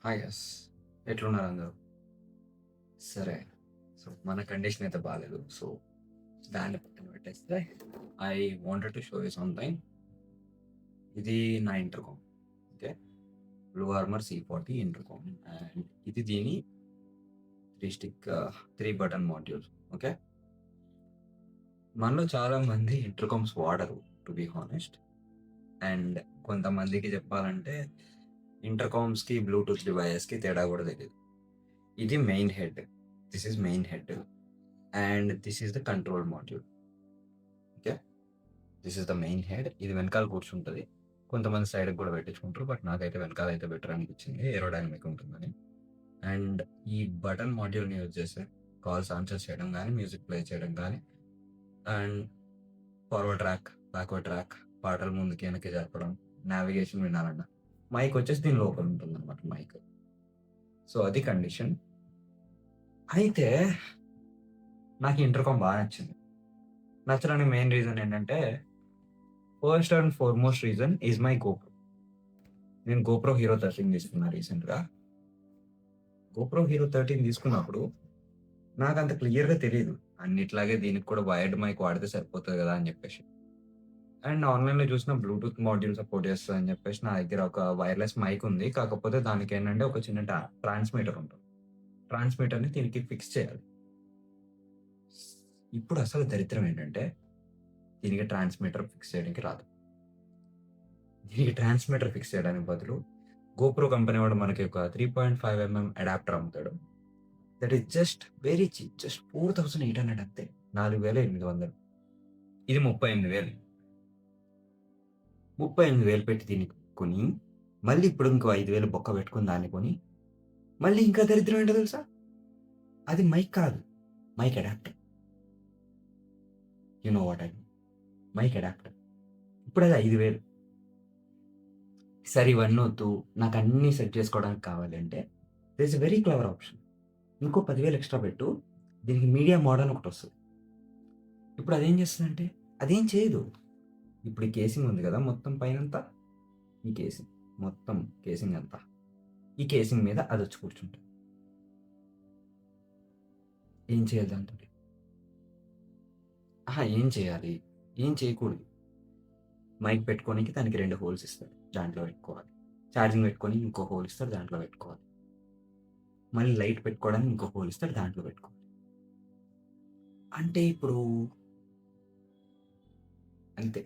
Hi yes ఎట్లున్నారు అందరూ? సరే. సో, మన కండిషన్ అయితే బాలేదు. సో, దాన్ని పక్కన పెట్టేస్తే I wanted to show you something. ఇది నా intercom. Okay. Blue armor C40 intercom and ఇది దీని 3 స్టిక్ 3 బటన్ మాడ్యూల్. ఓకే. మనలో చాలా మంది ఇంటర్‌కామ్స్ వాడరు టు బీ హానెస్ట్. అండ్ కొంతమందికి చెప్పాలంటే ఇంటర్‌కామ్స్‌కి, బ్లూటూత్ డివైసెస్‌కి తేడా కూడా తెలీదు. ఇది main head. This is main head and this is the control module. Okay. This is the main head. ఇది వెనకాల కూర్చుంటది. కొంతమంది సైడ్‌కి గూడా పెట్టించుకుంటారు. బట్ నాకైతే వెనకాలైతే బెటర్ అనిపించింది. ఏరోడైనమిక్ ఉంటుందని. అండ్ ఈ బటన్ మాడ్యూల్‌ని యూజ్ చేసి కాల్స్ ఆన్సర్ చేయడం గానీ, మ్యూజిక్ ప్లే చేయడం గానీ, and forward track, backward track, పాటలు ముందుకి, వెనక్కి జరపడం, నావిగేషన్ వినాలన్నా. మైక్ వచ్చేసి దీని లోపల ఉంటుందన్నమాట మైక్. సో, అది కండిషన్. అయితే నాకు ఈ ఇంటర్‌కామ్ బా నచ్చింది. నచ్చడానికి మెయిన్ రీజన్ ఏంటంటే, first and foremost reason is my GoPro. నేను గోప్రో హీరో 13 తీసుకున్నా రీసెంట్‌గా. గోప్రో హీరో 13 తీసుకున్నప్పుడు నాకంత క్లియర్‌గా తెలీదు. అన్నిట్లాగే దీనికి కూడా వైర్డ్ మైక్ వాడితే సరిపోతది గదా! అని జెప్పేసి. అండ్ ఆన్‌లైన్‌లో చూసిన బ్లూటూత్ మాడ్యూల్ సపోర్ట్ చేస్తదని జెప్పేసి నా దగ్గర ఒక వైర్‌లెస్ మైక్ ఉంది. కాకపోతే దానికేంటంటే ఒక చిన్న ట్రాన్స్‌మిటర్ ఉంటుంది. ట్రాన్స్‌మిటర్‌ని దీనికి ఫిక్స్ చేయాలి. ఇప్పుడు అసలు దరిద్రం ఏంటంటే దీనికి ట్రాన్స్‌మిటర్ ఫిక్స్ చేయడానికి రాదు. దీనికి ట్రాన్స్‌మిటర్ ఫిక్స్ చేయడానికి బదులు గోప్రో కంపెనీ వాడు మనకి ఒక 3.5 అడాప్టర్ అమ్ముతాడు. That is just very cheap. Just 4800 అంతే. 4800. ఇది 38,000. 38,000 పెట్టి దీన్ని కొని, మళ్ళీ ఇప్పుడు ఇంకో 5,000 బొక్క పెట్టుకొని దాన్ని కొని, మళ్ళీ ఇంకా దరిద్రం ఏంటో తెలుసా? అది మైక్ కాదు. Mic adapter. You know what I mean. Mic adapter. ఇప్పుడది 5,000. సరే ఇవన్నొద్దు. నాకన్నీ సెట్ చేసుకోవడానికి కావాలంటే, there is a very clever option. ఇంకో 10,000 ఎక్స్‌ట్రా పెట్టు. దీనికి మీడియా మోడ్ అని ఒకటొస్తది. ఇప్పుడు అదేం చేస్తదంటే, అదేం చేయదు. ఇప్పుడు ఈ కేసింగ్ ఉంది గదా! మొత్తం పైనంతా. ఈ కేసింగ్. మొత్తం కేసింగ్ అంతా. ఈ కేసింగ్ మీద అదొచ్చి కూర్చుంటది. ఏం చేయాలి దాంతోటి? అహా! ఏం చేయాలి? ఏం చేయకూడదు. మైక్ పెట్టుకోనికి దానికి 2 హోల్స్ ఇస్తాడు. దాంట్లో పెట్టుకోవాలి. ఛార్జింగ్ పెట్టుకొని ఇంకో హోల్ ఇస్తాడు. దాంట్లో పెట్టుకోవాలి. మళ్ళీ లైట్ పెట్టుకోవడానికి ఇంకో హోల్ ఇస్తాడు. దాంట్లో పెట్టుకోవాలి. అంటే ఇప్పుడు అంతే.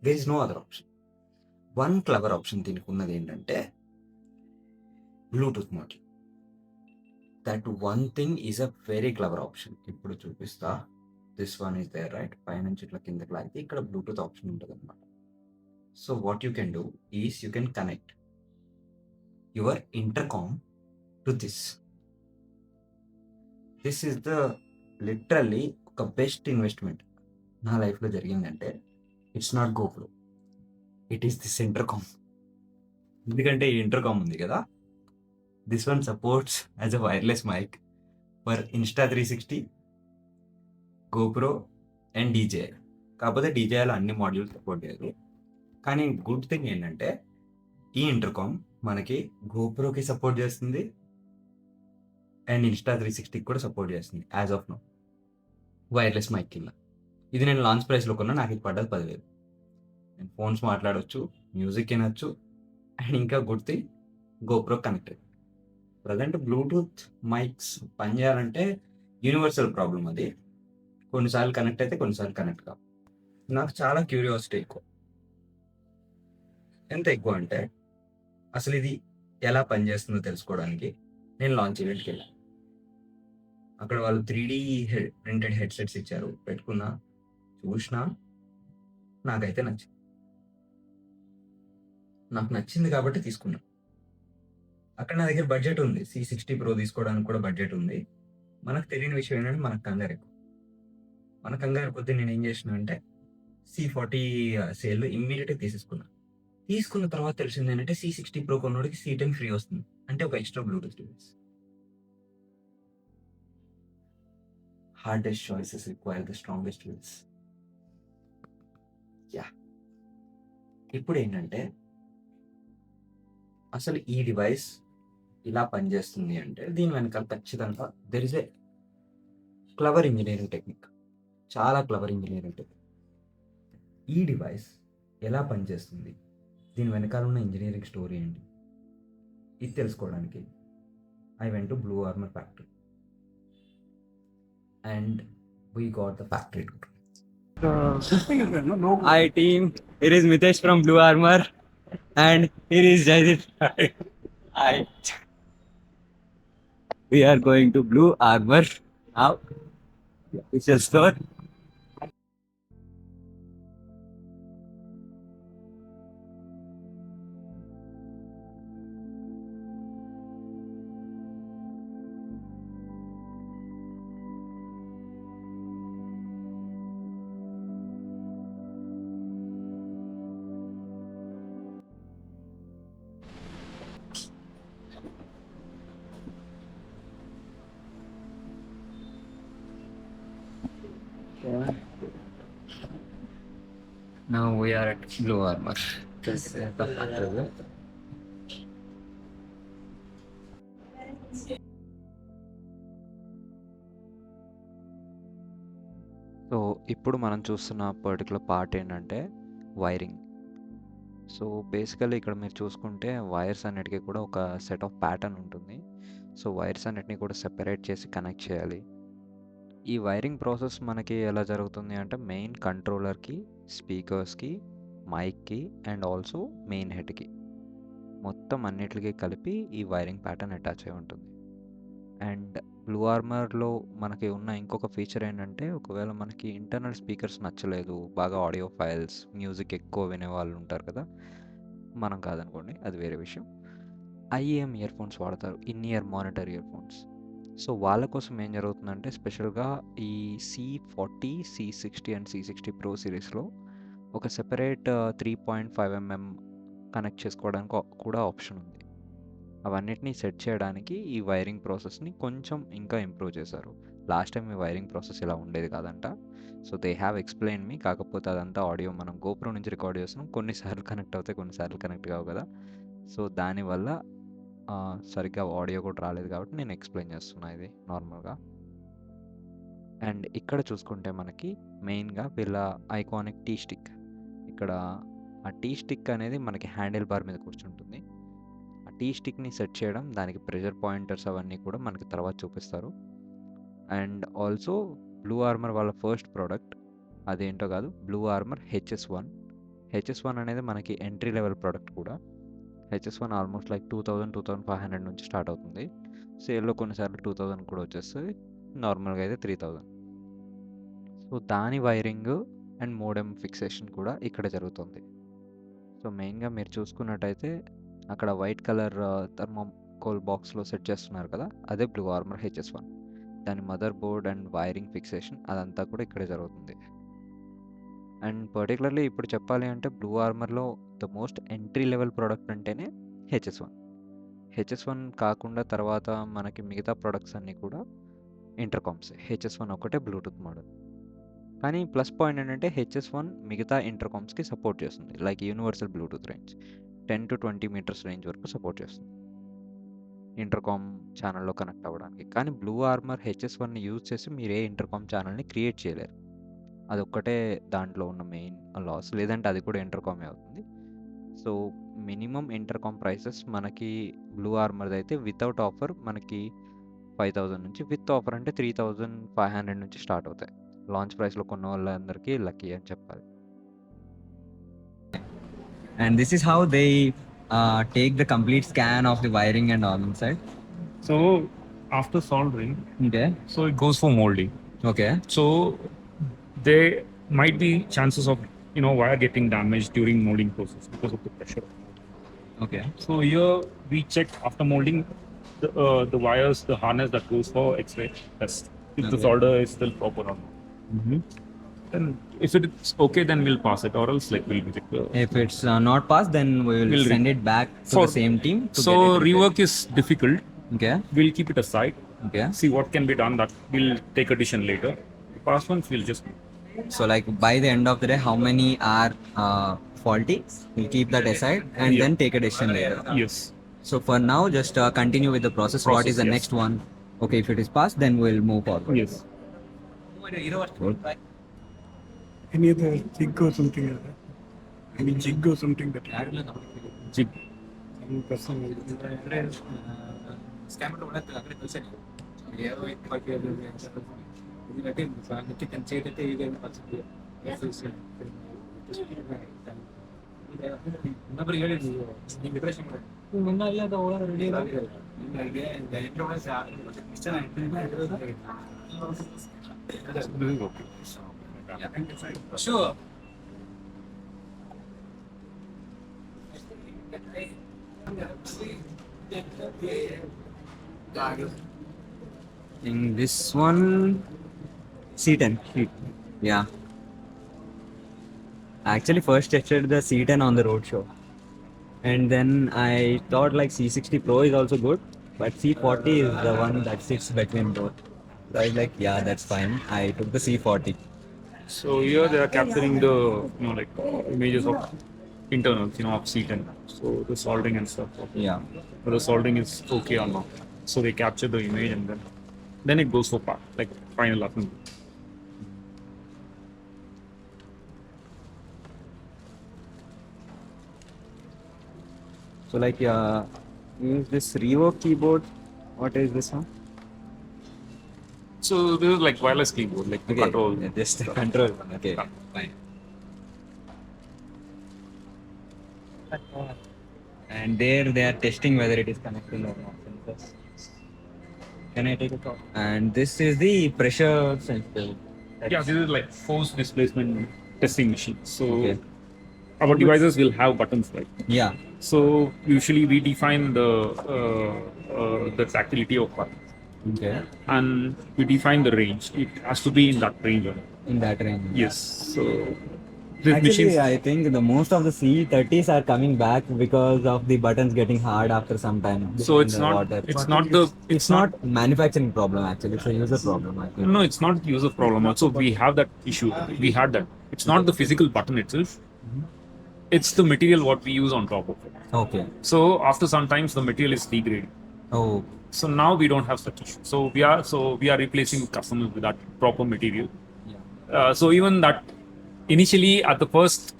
There is no other option. One clever option దీనికున్నదేంటంటే bluetooth module. That one thing is a very clever option. ఇప్పుడు చూపిస్తా. This one is there right. పైనుంచి ఇట్లా కిందకి లాగితే ఇక్కడ బ్లూటూత్ ఆప్షన్ ఉంటదన్నమాట. So what you can do is you can connect your intercom to this. This is the literally ఒక best investment నా లైఫ్‌లో జరిగిందంటే it's not GoPro. It is this intercom. ఎందుకంటే ఈ ఇంటర్కామ్ ఉంది గదా! This one supports as a wireless mic for insta 360, GoPro and DJI. కాకపోతే డీజేఐలో అన్ని మాడ్యూల్స్ సపోర్ట్ చేయదు. కానీ గుడ్ థింగ్ ఏంటంటే ఈ ఇంటర్కామ్ మనకి గోప్రోకి సపోర్ట్ చేస్తుంది. అండ్ ఇన్‌స్టా 360కి కూడా సపోర్ట్ చేస్తుంది as of now. Wireless mic కింద. ఇది నేను లాంచ్ ప్రైస్‌లో కొన్నా. నాకిది పడ్డది 10,000. నేను ఫోన్స్ మాట్లాడొచ్చు, మ్యూజిక్ ఇనొచ్చు అండ్ ఇంకా good thing GoPro connected. Present Bluetooth mics పనిచేయాలంటే యూనివర్సల్ ప్రాబ్లమ్ అది. కొన్నిసార్లు కనెక్ట్ అయితే, కొన్నిసార్లు కనెక్ట్ కావు. నాకు చాలా క్యూరియాసిటీ ఎక్కువ. ఎంత ఎక్కువ అంటే అసలిది ఎలా పనిచేస్తుందో తెలుసుకోవడానికి నేను లాంచ్ ఈవెంట్‌కెళ్ళా. అక్కడ వాళ్ళు 3డీ ప్రింటెడ్ హెడ్‌సెట్స్ ఇచ్చారు. పెట్టుకున్నా, చూషినా, నాకైతే నచ్చింది. నాకు నచ్చింది కాబట్టి తీసుకున్నా. అక్కడ నా దగ్గర బడ్జెట్ ఉంది. C60 ప్రో తీసుకోవడానికి కూడా బడ్జెట్ ఉంది. మనకు తెలియని విషయం ఏంటంటే మనకు కంగారెక్కువ. మన కంగారు కొద్దీ నేనేం చేసినా అంటే C40 సేల్‌లో ఇమ్మీడియేట్‌గా తీసేసుకున్నా. తీసుకున్న తర్వాత తెలిసిందేంటంటే C60 ప్రో కొన్నోడికి C10 ఫ్రీ వస్తుంది. అంటే ఒక extra bluetooth device. Hardest choices require the strongest wills. Yeah! ఇప్పుడేంటంటే అసలు ఈ డివైస్ ఇలా పనిచేస్తుంది అంటే దీని వెనకాల ఖచ్చితంగా there is a clever engineering technique. చాలా క్లవర్ ఇంజినీరింగ్ టెక్నిక్. ఈ డివైస్ ఎలా పనిచేస్తుంది? దీని వెనకాల ఉన్న ఇంజినీరింగ్ స్టోరీ ఏంటి? ఇది తెలుసుకోవడానికి I went to blue armor factory and we got the factory tour. Hi team, it is Mitesh from Blue Armor and here is Jaideep. Hi. We are going to Blue Armor now. Official store. Now we are at Blue Armor. This is the factory. So ఇప్పుడు మనం చూస్తున్న particular part ఏంటంటే wiring. So basically ఇక్కడ మీరు చూసుకుంటే wires అన్నిటికీ కూడా ఒక సెట్ ఆఫ్ ప్యాటర్న్ ఉంటుంది. సో వైర్స్ అన్నిటిని కూడా సెపరేట్ చేసి కనెక్ట్ చేయాలి. ఈ వైరింగ్ ప్రాసెస్ మనకి ఎలా జరుగుతుంది అంటే మెయిన్ కంట్రోలర్కి, స్పీకర్స్కి, మైక్కి అండ్ ఆల్సో మెయిన్ హెడ్కి మొత్తం అన్నిటికీ కలిపి ఈ వైరింగ్ ప్యాటర్న్ అటాచ్ అయి ఉంటుంది. అండ్ బ్లూ ఆర్మర్లో మనకి ఉన్న ఇంకొక ఫీచర్ ఏంటంటే ఒకవేళ మనకి ఇంటర్నల్ స్పీకర్స్ నచ్చలేదు, బాగా ఆడియో ఫైల్స్, మ్యూజిక్ ఎక్కువ వినే వాళ్ళు ఉంటారు కదా, మనం కాదనుకోండి, అది వేరే విషయం. ఐఏఎం ఇయర్ ఫోన్స్ వాడతారు, in year monitor ear phones. So వాళ్ళ కోసం ఏం జరుగుతుందంటే స్పెషల్గా ఈ C40, C60 and C60 Pro సిరీస్లో ఒక సెపరేట్ 3.5mm కనెక్ట్ చేసుకోవడానికి కూడా ఆప్షన్ ఉంది. అవన్నిటిని సెట్ చేయడానికి ఈ వైరింగ్ ప్రాసెస్ని కొంచెం ఇంకా ఇంప్రూవ్ చేశారు. లాస్ట్ టైం ఈ వైరింగ్ ప్రాసెస్ ఇలా ఉండేది కాదంట. So they have explain me, కాకపోతే అదంతా ఆడియో మనం గోప్రో నుంచి రికార్డ్ చేస్తున్నాం, కొన్నిసార్లు కనెక్ట్ అవుతాయి, కొన్నిసార్లు కనెక్ట్ కావు కదా. సో దానివల్ల సరిగ్గా ఆడియో కూడా రాలేదు కాబట్టి నేను ఎక్స్ప్లెయిన్ చేస్తున్నా ఇది నార్మల్గా. అండ్ ఇక్కడ చూసుకుంటే మనకి మెయిన్గా వీళ్ళ ఐకానిక్ టీ స్టిక్, ఇక్కడ ఆ టీ స్టిక్ అనేది మనకి హ్యాండిల్ బార్ మీద కూర్చుంటుంది. ఆ టీ స్టిక్ని సెట్ చేయడం, దానికి ప్రెషర్ పాయింటర్స్ అవన్నీ కూడా మనకి తర్వాత చూపిస్తారు. అండ్ ఆల్సో బ్లూ ఆర్మర్ వాళ్ళ ఫస్ట్ ప్రోడక్ట్ అదేంటో కాదు, బ్లూ ఆర్మర్ HS1. HS1 అనేది మనకి ఎంట్రీ లెవెల్ ప్రోడక్ట్ కూడా. HS1 ఆల్మోస్ట్ లైక్ 2000-2500 నుంచి స్టార్ట్ అవుతుంది. సేల్లో కొన్నిసార్లు 2000 కూడా వచ్చేస్తుంది, నార్మల్గా అయితే 3000. సో దాని వైరింగ్ అండ్ మోడెమ్ ఫిక్సేషన్ కూడా ఇక్కడ జరుగుతుంది. సో మెయిన్గా మీరు చూసుకున్నట్టయితే అక్కడ వైట్ కలర్ థర్మోకోల్ బాక్స్లో సెట్ చేస్తున్నారు కదా, అదే బ్లూ ఆర్మర్ HS1. దాని motherboard and wiring fixation అదంతా కూడా ఇక్కడే జరుగుతుంది. అండ్ పర్టికులర్లీ ఇప్పుడు చెప్పాలి అంటే బ్లూ ఆర్మర్లో the most entry level product అంటేనే HS1. HS1 కాకుండా తర్వాత మనకి మిగతా ప్రొడక్ట్స్ అన్నీ కూడా ఇంటర్కామ్స్. HS1 ఒకటే బ్లూటూత్ మోడల్. కానీ ప్లస్ పాయింట్ ఏంటంటే HS1 మిగతా ఇంటర్కామ్స్కి సపోర్ట్ చేస్తుంది, like universal Bluetooth range 10 to 20 metres range వరకు సపోర్ట్ చేస్తుంది ఇంటర్కామ్ ఛానల్లో కనెక్ట్ అవ్వడానికి. కానీ బ్లూ ఆర్మర్ HS1ని యూజ్ చేసి మీరు ఏ ఇంటర్కామ్ ఛానల్ని క్రియేట్ చేయలేరు. అదొక్కటే దాంట్లో ఉన్న మెయిన్ లాస్, లేదంటే అది కూడా ఇంటర్కామే అవుతుంది. సో మినిమం ఇంటర్కామ్ ప్రైసెస్ మనకి బ్లూ ఆర్మర్ది అయితే వితౌట్ ఆఫర్ మనకి 5000 నుంచి, విత్ ఆఫర్ అంటే 3500 నుంచి స్టార్ట్ అవుతాయి. లాంచ్ ప్రైస్లో కొన్న వాళ్ళందరికీ లక్కీ అని చెప్పాలి. And this is how they take the complete scan of the wiring and all inside. So after soldering, Okay. so it goes for molding. Okay. So there might be chances of wire getting damaged during molding process because of the pressure. Okay. So here we check after molding the wires, the harness that goes for X-ray test if the Okay. solder is still proper or not. Mm-hmm. Then if it's okay, then we'll pass it, or else like we'll reject the. If it's not passed, then we will We'll send it back to for- the same team. To So get it repaired. rework is difficult. Okay. We'll keep it aside. Okay. See what can be done. That we'll take a decision later. The past ones we'll just. So like by the end of the day, how many are faulty? We'll keep that aside and Yeah. then take a decision later. Yes. So for now, just continue with the process. What Process, is the yes. next one? Okay, if it is passed, then we'll move forward. Yes. Good. Any other jig or something like that? Any jig or something that Jig. any person Sure. In this one, C10. Yeah. I actually first tested the C10 on the road show. And then I thought like C60 Pro is also good, but C40 is the one that sits between both. So I was like, yeah, that's fine. I took the C40. So here they are capturing the like images of internals, of C10. So the soldering and stuff. Yeah. Whether the soldering is okay or not. So they capture the image and then it goes for part, like final assembly. So like, use this Revo keyboard. What is this one? So this is like wireless keyboard, like the control. Yeah, just the control. Okay, Yeah. fine. And there they are testing whether it is connecting or not. Sensors. Can I take a call? And this is the pressure sensor. Yeah, this is like force displacement testing machine. So Okay. our devices will have buttons, right? Yeah. So usually we define the tractility of part, Okay. and we define the range. It has to be in that range. In that range. Yes. So this Actually, machines. I think the most of the C30s are coming back because of the buttons getting hard after some time. So in it's the not. water. It's not. manufacturing problem actually. It's a user problem. I think. No, it's not user problem. Also, we have that issue. We had that. It's not the physical button itself. It's the material what we use on top of it. Okay. So after some times the material is degrading. Oh. So now we don't have such issue. So we are replacing customers with that proper material. Yeah. So even that initially at the first,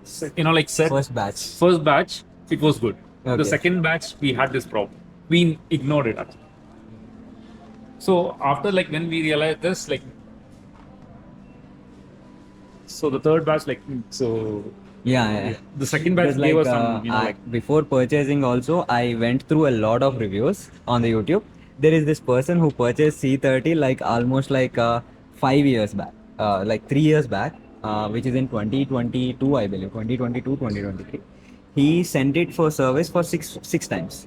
First batch. first batch it was good. Okay. The second batch we had this problem. We ignored it actually. So after when we realized this so the third batch Yeah. the second batch Because gave us before purchasing also, I went through a lot of reviews on the YouTube. There is this person who purchased C30 almost 5 years back, 3 years back, which is in 2022, I believe, 2022, 2023. He sent it for service for six times.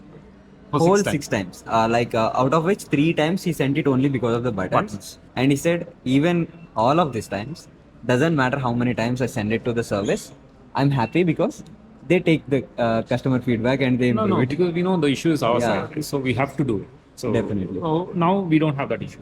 Whole six times. Out of which 3 times he sent it only because of the buttons. And he said, even all of these times, doesn't matter how many times I send it to the service, I'm happy because they take the customer feedback and they improve no, it. because we know the issue is our Yeah. side, so we have to do it. So Definitely. now we don't have that issue.